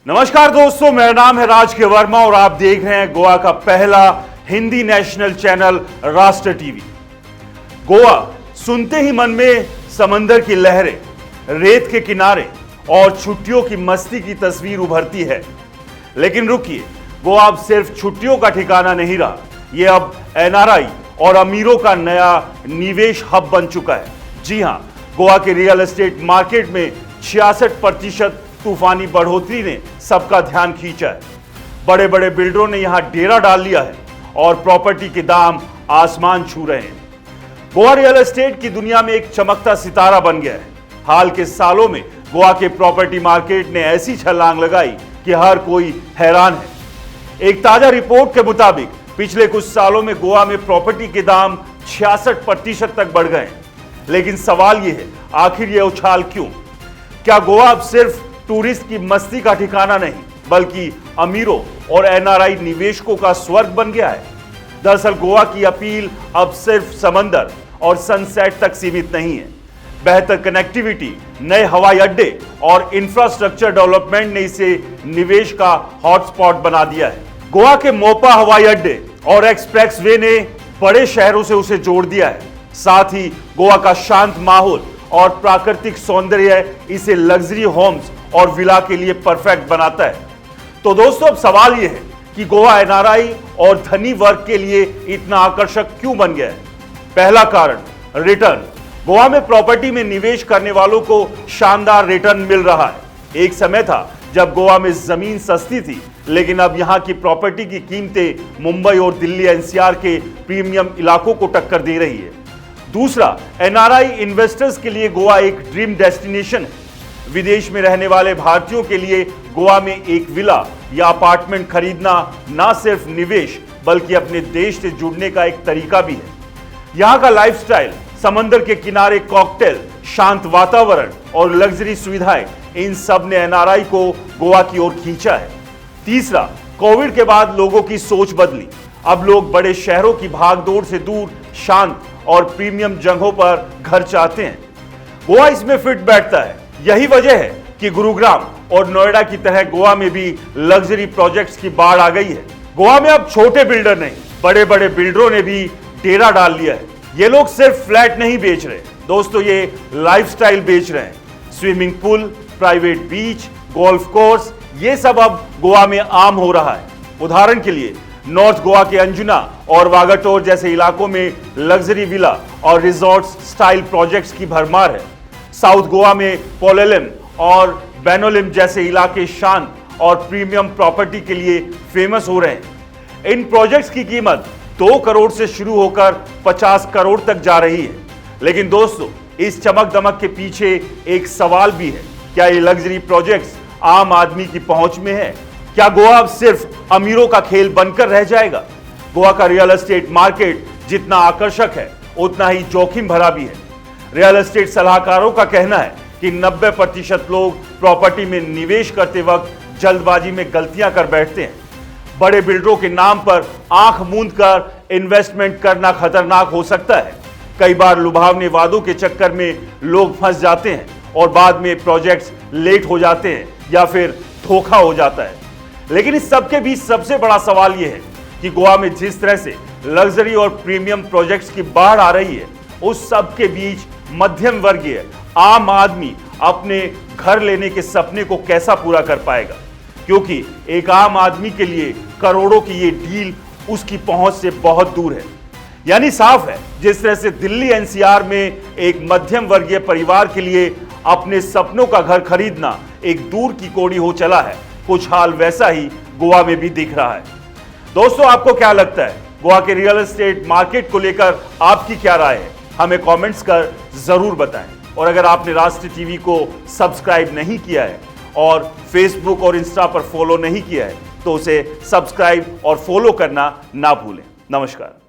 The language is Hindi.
नमस्कार दोस्तों, मेरा नाम है राज के वर्मा और आप देख रहे हैं गोवा का पहला हिंदी नेशनल चैनल राष्ट्र टीवी। गोवा सुनते ही मन में समंदर की लहरें, रेत के किनारे और छुट्टियों की मस्ती की तस्वीर उभरती है। लेकिन रुकिए, गोवा अब सिर्फ छुट्टियों का ठिकाना नहीं रहा, ये अब एनआरआई और अमीरों का नया निवेश हब बन चुका है। जी हां, गोवा के रियल एस्टेट मार्केट में 66% तूफानी बढ़ोतरी ने सबका ध्यान खींचा है। बड़े बड़े बिल्डरों ने यहां डेरा डाल लिया है और प्रॉपर्टी के दाम आसमान छू रहे हैं। गोवा रियल एस्टेट की दुनिया में एक चमकता सितारा बन गया है। हाल के सालों में गोवा के प्रॉपर्टी मार्केट ने ऐसी छलांग लगाई कि हर कोई हैरान है। एक ताजा रिपोर्ट के मुताबिक पिछले कुछ सालों में गोवा में प्रॉपर्टी के दाम 66% तक बढ़ गए। लेकिन सवाल यह है, आखिर यह उछाल क्यों? क्या गोवा अब सिर्फ टूरिस्ट की मस्ती का ठिकाना नहीं, बल्कि अमीरों और एनआरआई निवेशकों का स्वर्ग बन गया है? दरअसल गोवा की अपील अब सिर्फ समंदर और सनसेट तक सीमित नहीं है। बेहतर कनेक्टिविटी, नए हवाई अड्डे और इंफ्रास्ट्रक्चर डेवलपमेंट ने इसे निवेश का हॉटस्पॉट बना दिया है। गोवा के मोपा हवाई अड्डे और एक्सप्रेसवे ने बड़े शहरों से उसे जोड़ दिया है। साथ ही गोवा का शांत माहौल और प्राकृतिक सौंदर्य इसे लग्जरी होम्स और विला के लिए परफेक्ट बनाता है। तो दोस्तों, अब सवाल यह है कि गोवा एनआरआई और धनी वर्ग के लिए इतना आकर्षक क्यों बन गया है? पहला कारण, रिटर्न। गोवा में प्रॉपर्टी में निवेश करने वालों को शानदार रिटर्न मिल रहा है। एक समय था जब गोवा में जमीन सस्ती थी, लेकिन अब यहां की प्रॉपर्टी की कीमतें मुंबई और दिल्ली एनसीआर के प्रीमियम इलाकों को टक्कर दे रही है। दूसरा, एनआरआई इन्वेस्टर्स के लिए गोवा एक ड्रीम डेस्टिनेशन है। विदेश में रहने वाले भारतीयों के लिए गोवा में एक विला या अपार्टमेंट खरीदना ना सिर्फ निवेश बल्कि अपने देश से जुड़ने का एक तरीका भी है। यहां का लाइफस्टाइल, समंदर के किनारे कॉकटेल, शांत वातावरण और लग्जरी सुविधाएं, इन सब ने एनआरआई को गोवा की ओर खींचा है। तीसरा, कोविड के बाद लोगों की सोच बदली। अब लोग बड़े शहरों की भागदौड़ से दूर शांत और प्रीमियम जगहों पर घर चाहते हैं। गोवा इसमें फिट बैठता है। यही वजह है कि गुरुग्राम और नोएडा की तरह गोवा में भी लग्जरी प्रोजेक्ट्स की बाढ़ आ गई है। गोवा में अब छोटे बिल्डर नहीं, बड़े बड़े बिल्डरों ने भी डेरा डाल लिया है। ये लोग सिर्फ फ्लैट नहीं बेच रहे दोस्तों, ये लाइफस्टाइल बेच रहे हैं। Swimming pool, private beach, golf course, ये सब अब गोवा में आम हो रहा है। उदाहरण के लिए नॉर्थ गोवा के अंजुना और वागाटोर जैसे इलाकों में लग्जरी विला और रिजॉर्ट स्टाइल प्रोजेक्ट्स की भरमार है। साउथ गोवा में पोलेलम और बेनोलिम जैसे इलाके शांत और प्रीमियम प्रॉपर्टी के लिए फेमस हो रहे हैं। इन प्रोजेक्ट्स की कीमत 2 करोड़ से शुरू होकर 50 करोड़ तक जा रही है। लेकिन दोस्तों, इस चमक दमक के पीछे एक सवाल भी है, क्या ये लग्जरी प्रोजेक्ट्स आम आदमी की पहुंच में है? क्या गोवा अब सिर्फ अमीरों का खेल बनकर रह जाएगा? गोवा का रियल एस्टेट मार्केट जितना आकर्षक है, उतना ही जोखिम भरा भी है। रियल एस्टेट सलाहकारों का कहना है कि 90% लोग प्रॉपर्टी में निवेश करते वक्त जल्दबाजी में गलतियां कर बैठते हैं। बड़े बिल्डरों के नाम पर आंख मूंद कर इन्वेस्टमेंट करना खतरनाक हो सकता है। कई बार लुभावने वादों के चक्कर में लोग फंस जाते हैं और बाद में प्रोजेक्ट्स लेट हो जाते हैं या फिर धोखा हो जाता है। लेकिन इस सबके बीच सबसे बड़ा सवाल यह है कि गोवा में जिस तरह से लग्जरी और प्रीमियम प्रोजेक्ट्स की बाढ़ आ रही है, उस सब के बीच मध्यम वर्गीय आम आदमी अपने घर लेने के सपने को कैसा पूरा कर पाएगा? क्योंकि एक आम आदमी के लिए करोड़ों की ये डील उसकी पहुंच से बहुत दूर है। यानी साफ है, जिस तरह से दिल्ली एनसीआर में एक मध्यम वर्गीय परिवार के लिए अपने सपनों का घर खरीदना एक दूर की कौड़ी हो चला है, कुछ हाल वैसा ही गोवा में भी दिख रहा है। दोस्तों, आपको क्या लगता है? गोवा के रियल एस्टेट मार्केट को लेकर आपकी क्या राय है? हमें कमेंट्स कर जरूर बताएं। और अगर आपने राष्ट्र टीवी को सब्सक्राइब नहीं किया है और फेसबुक और इंस्टा पर फॉलो नहीं किया है, तो उसे सब्सक्राइब और फॉलो करना ना भूलें। नमस्कार।